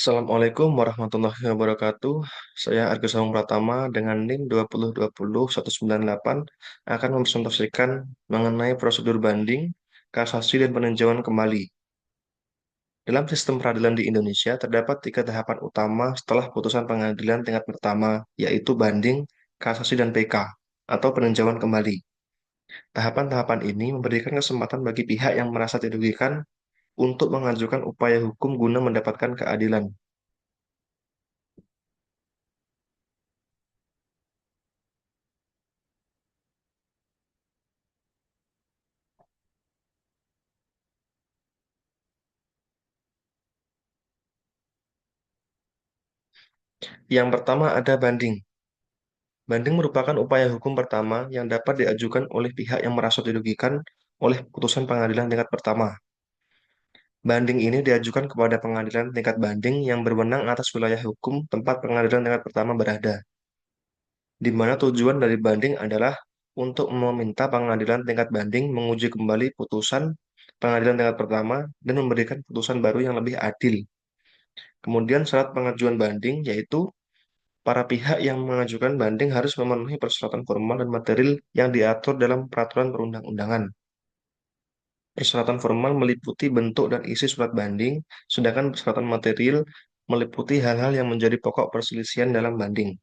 Assalamualaikum warahmatullahi wabarakatuh. Saya Arga Sawung Pratama dengan NIM 2020198 akan mempresentasikan mengenai prosedur banding, kasasi, dan peninjauan kembali. Dalam sistem peradilan di Indonesia, terdapat tiga tahapan utama setelah putusan pengadilan tingkat pertama, yaitu banding, kasasi, dan PK, atau peninjauan kembali. Tahapan-tahapan ini memberikan kesempatan bagi pihak yang merasa dirugikan untuk mengajukan upaya hukum guna mendapatkan keadilan. Yang pertama ada banding. Banding merupakan upaya hukum pertama yang dapat diajukan oleh pihak yang merasa dirugikan oleh putusan pengadilan tingkat pertama. Banding ini diajukan kepada pengadilan tingkat banding yang berwenang atas wilayah hukum tempat pengadilan tingkat pertama berada, di mana tujuan dari banding adalah untuk meminta pengadilan tingkat banding menguji kembali putusan pengadilan tingkat pertama dan memberikan putusan baru yang lebih adil. Kemudian syarat pengajuan banding yaitu para pihak yang mengajukan banding harus memenuhi persyaratan formal dan material yang diatur dalam peraturan perundang-undangan. Persyaratan formal meliputi bentuk dan isi surat banding, sedangkan persyaratan material meliputi hal-hal yang menjadi pokok perselisihan dalam banding.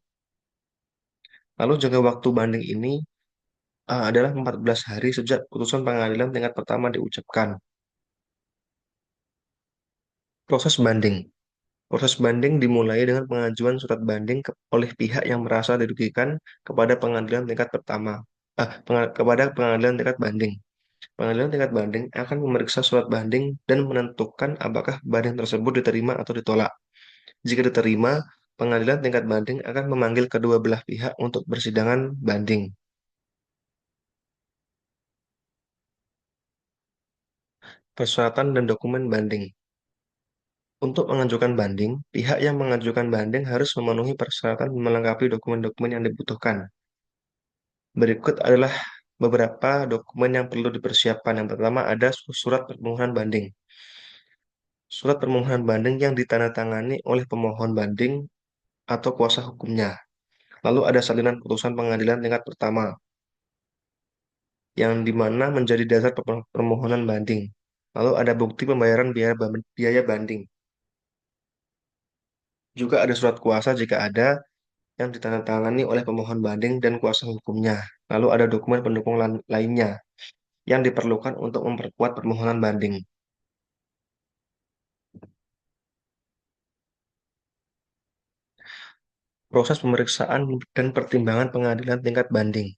Lalu jangka waktu banding ini adalah 14 hari sejak putusan pengadilan tingkat pertama diucapkan. Proses banding. Proses banding dimulai dengan pengajuan surat banding oleh pihak yang merasa dirugikan kepada pengadilan tingkat pertama, kepada pengadilan tingkat banding. Pengadilan tingkat banding akan memeriksa surat banding dan menentukan apakah banding tersebut diterima atau ditolak. Jika diterima, pengadilan tingkat banding akan memanggil kedua belah pihak untuk persidangan banding. Persyaratan dan dokumen banding. Untuk mengajukan banding, pihak yang mengajukan banding harus memenuhi persyaratan melengkapi dokumen-dokumen yang dibutuhkan. Berikut adalah beberapa dokumen yang perlu dipersiapkan. Yang pertama ada surat permohonan banding. Surat permohonan banding yang ditandatangani oleh pemohon banding atau kuasa hukumnya. Lalu ada salinan putusan pengadilan tingkat pertama, yang dimana menjadi dasar permohonan banding. Lalu ada bukti pembayaran biaya banding. Juga ada surat kuasa jika ada yang ditandatangani oleh pemohon banding dan kuasa hukumnya. Lalu ada dokumen pendukung lainnya yang diperlukan untuk memperkuat permohonan banding. Proses pemeriksaan dan pertimbangan pengadilan tingkat banding.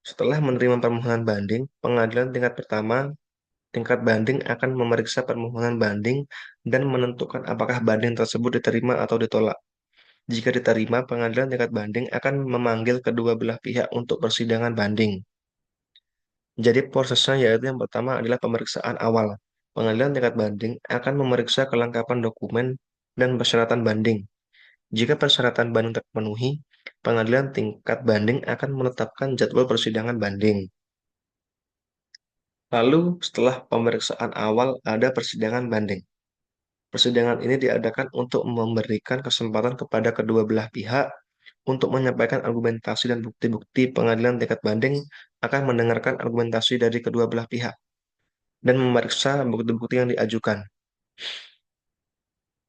Setelah menerima permohonan banding, pengadilan tingkat pertama tingkat banding akan memeriksa permohonan banding dan menentukan apakah banding tersebut diterima atau ditolak. Jika diterima, pengadilan tingkat banding akan memanggil kedua belah pihak untuk persidangan banding. Jadi prosesnya yaitu yang pertama adalah pemeriksaan awal. Pengadilan tingkat banding akan memeriksa kelengkapan dokumen dan persyaratan banding. Jika persyaratan banding terpenuhi, pengadilan tingkat banding akan menetapkan jadwal persidangan banding. Lalu, setelah pemeriksaan awal, ada persidangan banding. Persidangan ini diadakan untuk memberikan kesempatan kepada kedua belah pihak untuk menyampaikan argumentasi dan bukti-bukti. Pengadilan tingkat banding akan mendengarkan argumentasi dari kedua belah pihak dan memeriksa bukti-bukti yang diajukan.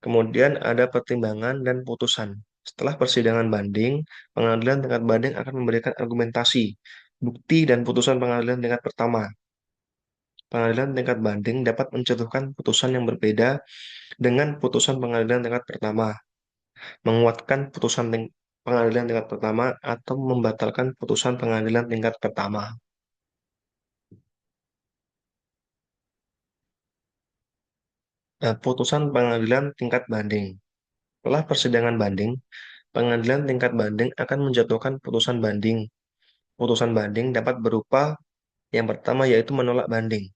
Kemudian ada pertimbangan dan putusan. Setelah persidangan banding, pengadilan tingkat banding akan memberikan argumentasi, bukti, dan putusan pengadilan tingkat pertama. Pengadilan tingkat banding dapat menjatuhkan putusan yang berbeda dengan putusan pengadilan tingkat pertama, menguatkan pengadilan tingkat pertama atau membatalkan putusan pengadilan tingkat pertama. Nah, putusan pengadilan tingkat banding. Setelah persidangan banding, pengadilan tingkat banding akan menjatuhkan putusan banding. Putusan banding dapat berupa yang pertama yaitu menolak banding.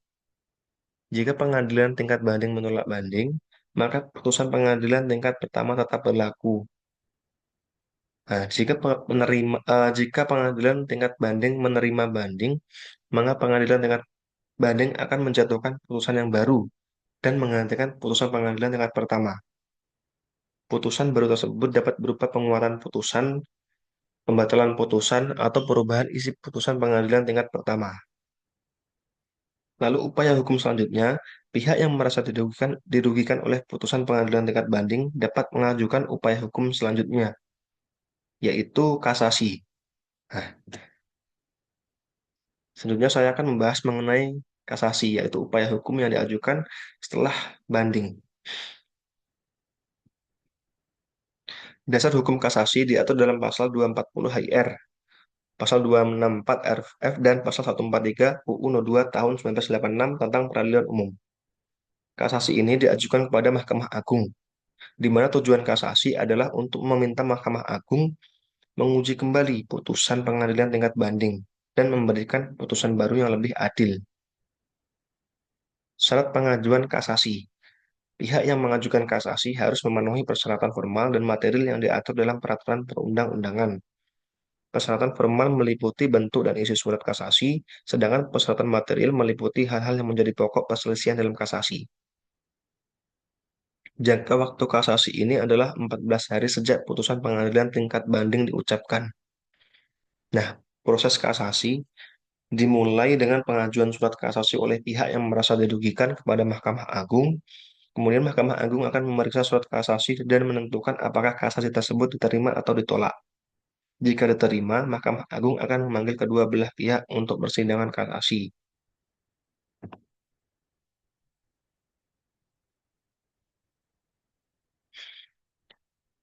Jika pengadilan tingkat banding menolak banding, maka putusan pengadilan tingkat pertama tetap berlaku. Nah, jika pengadilan tingkat banding menerima banding, maka pengadilan tingkat banding akan menjatuhkan putusan yang baru dan menggantikan putusan pengadilan tingkat pertama. Putusan baru tersebut dapat berupa penguatan putusan, pembatalan putusan, atau perubahan isi putusan pengadilan tingkat pertama. Lalu upaya hukum selanjutnya, pihak yang merasa dirugikan oleh putusan pengadilan tingkat banding dapat mengajukan upaya hukum selanjutnya, yaitu kasasi. Nah, selanjutnya saya akan membahas mengenai kasasi, yaitu upaya hukum yang diajukan setelah banding. Dasar hukum kasasi diatur dalam pasal 240 HIR, pasal 264 RF, dan pasal 143 UU No 2 tahun 1986 tentang peradilan umum. Kasasi ini diajukan kepada Mahkamah Agung, di mana tujuan kasasi adalah untuk meminta Mahkamah Agung menguji kembali putusan pengadilan tingkat banding dan memberikan putusan baru yang lebih adil. Syarat pengajuan kasasi. Pihak yang mengajukan kasasi harus memenuhi persyaratan formal dan material yang diatur dalam peraturan perundang-undangan. Persyaratan formal meliputi bentuk dan isi surat kasasi, sedangkan persyaratan material meliputi hal-hal yang menjadi pokok perselisihan dalam kasasi. Jangka waktu kasasi ini adalah 14 hari sejak putusan pengadilan tingkat banding diucapkan. Nah, proses kasasi dimulai dengan pengajuan surat kasasi oleh pihak yang merasa dirugikan kepada Mahkamah Agung. Kemudian Mahkamah Agung akan memeriksa surat kasasi dan menentukan apakah kasasi tersebut diterima atau ditolak. Jika diterima, Mahkamah Agung akan memanggil kedua belah pihak untuk persidangan kasasi.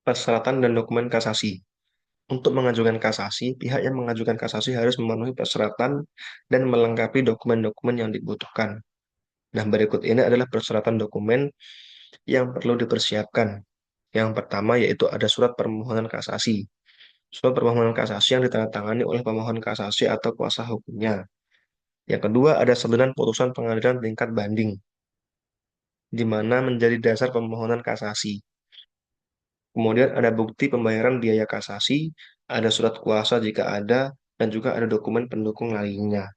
Persyaratan dan dokumen kasasi. Untuk mengajukan kasasi, pihak yang mengajukan kasasi harus memenuhi persyaratan dan melengkapi dokumen-dokumen yang dibutuhkan. Nah, berikut ini adalah persyaratan dokumen yang perlu dipersiapkan. Yang pertama yaitu ada surat permohonan kasasi. Surat permohonan kasasi yang ditandatangani oleh pemohon kasasi atau kuasa hukumnya. Yang kedua ada salinan putusan pengadilan tingkat banding, di mana menjadi dasar pemohonan kasasi. Kemudian ada bukti pembayaran biaya kasasi, ada surat kuasa jika ada, dan juga ada dokumen pendukung lainnya.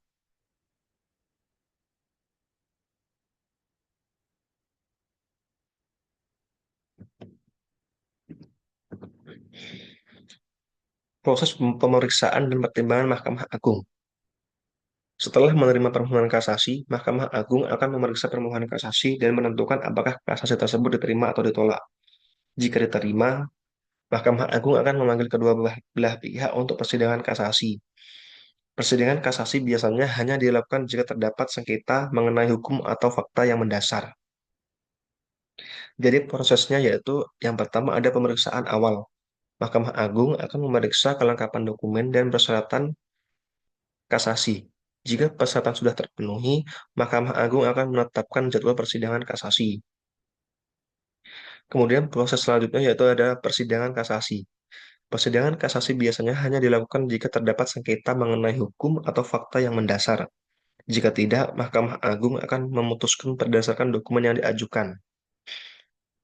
Proses pemeriksaan dan pertimbangan Mahkamah Agung. Setelah menerima permohonan kasasi, Mahkamah Agung akan memeriksa permohonan kasasi dan menentukan apakah kasasi tersebut diterima atau ditolak. Jika diterima, Mahkamah Agung akan memanggil kedua belah pihak untuk persidangan kasasi. Persidangan kasasi biasanya hanya dilakukan jika terdapat sengketa mengenai hukum atau fakta yang mendasar. Jadi prosesnya yaitu yang pertama ada pemeriksaan awal. Mahkamah Agung akan memeriksa kelengkapan dokumen dan persyaratan kasasi. Jika persyaratan sudah terpenuhi, Mahkamah Agung akan menetapkan jadwal persidangan kasasi. Kemudian proses selanjutnya yaitu ada persidangan kasasi. Persidangan kasasi biasanya hanya dilakukan jika terdapat sengketa mengenai hukum atau fakta yang mendasar. Jika tidak, Mahkamah Agung akan memutuskan berdasarkan dokumen yang diajukan.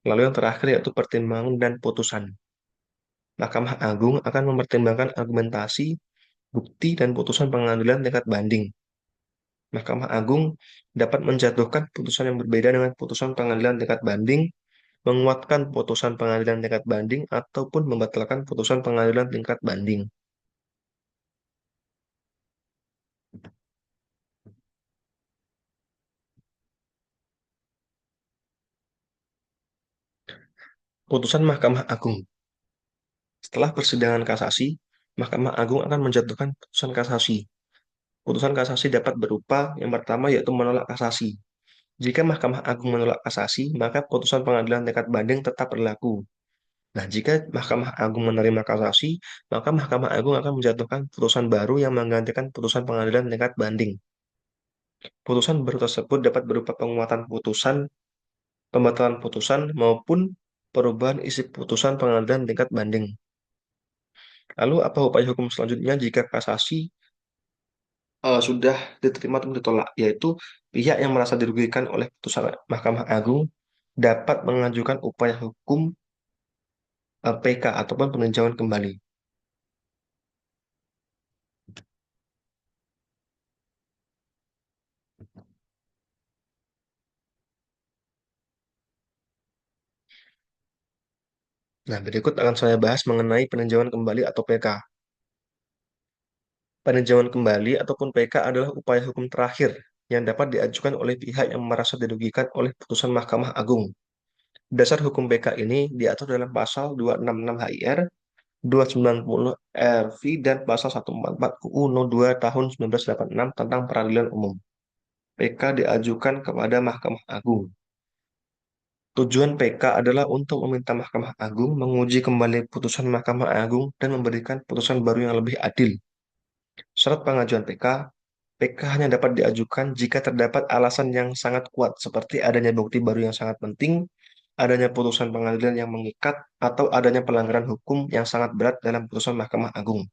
Lalu yang terakhir yaitu pertimbangan dan putusan. Mahkamah Agung akan mempertimbangkan argumentasi, bukti, dan putusan pengadilan tingkat banding. Mahkamah Agung dapat menjatuhkan putusan yang berbeda dengan putusan pengadilan tingkat banding, menguatkan putusan pengadilan tingkat banding, ataupun membatalkan putusan pengadilan tingkat banding. Putusan Mahkamah Agung. Setelah persidangan kasasi, Mahkamah Agung akan menjatuhkan putusan kasasi. Putusan kasasi dapat berupa yang pertama yaitu menolak kasasi. Jika Mahkamah Agung menolak kasasi, maka putusan pengadilan tingkat banding tetap berlaku. Nah, jika Mahkamah Agung menerima kasasi, maka Mahkamah Agung akan menjatuhkan putusan baru yang menggantikan putusan pengadilan tingkat banding. Putusan baru tersebut dapat berupa penguatan putusan, pembatalan putusan, maupun perubahan isi putusan pengadilan tingkat banding. Lalu, apa upaya hukum selanjutnya jika kasasi sudah diterima atau ditolak, yaitu pihak yang merasa dirugikan oleh putusan Mahkamah Agung dapat mengajukan upaya hukum PK ataupun peninjauan kembali. Nah, berikut akan saya bahas mengenai peninjauan kembali atau PK. Peninjauan kembali ataupun PK adalah upaya hukum terakhir yang dapat diajukan oleh pihak yang merasa dirugikan oleh putusan Mahkamah Agung. Dasar hukum PK ini diatur dalam pasal 266 HIR, 290 RV, dan pasal 144 UU No 2 tahun 1986 tentang peradilan umum. PK diajukan kepada Mahkamah Agung. Tujuan PK adalah untuk meminta Mahkamah Agung menguji kembali putusan Mahkamah Agung dan memberikan putusan baru yang lebih adil. Syarat pengajuan PK, PK hanya dapat diajukan jika terdapat alasan yang sangat kuat, seperti adanya bukti baru yang sangat penting, adanya putusan pengadilan yang mengikat, atau adanya pelanggaran hukum yang sangat berat dalam putusan Mahkamah Agung.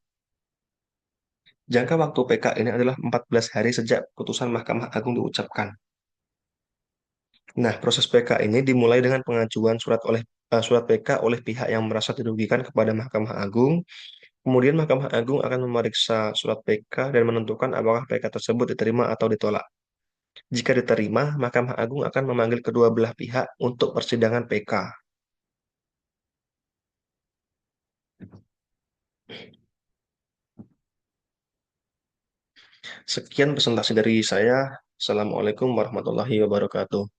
Jangka waktu PK ini adalah 14 hari sejak putusan Mahkamah Agung diucapkan. Nah, proses PK ini dimulai dengan pengajuan surat PK oleh pihak yang merasa dirugikan kepada Mahkamah Agung. Kemudian Mahkamah Agung akan memeriksa surat PK dan menentukan apakah PK tersebut diterima atau ditolak. Jika diterima, Mahkamah Agung akan memanggil kedua belah pihak untuk persidangan PK. Sekian presentasi dari saya. Assalamualaikum warahmatullahi wabarakatuh.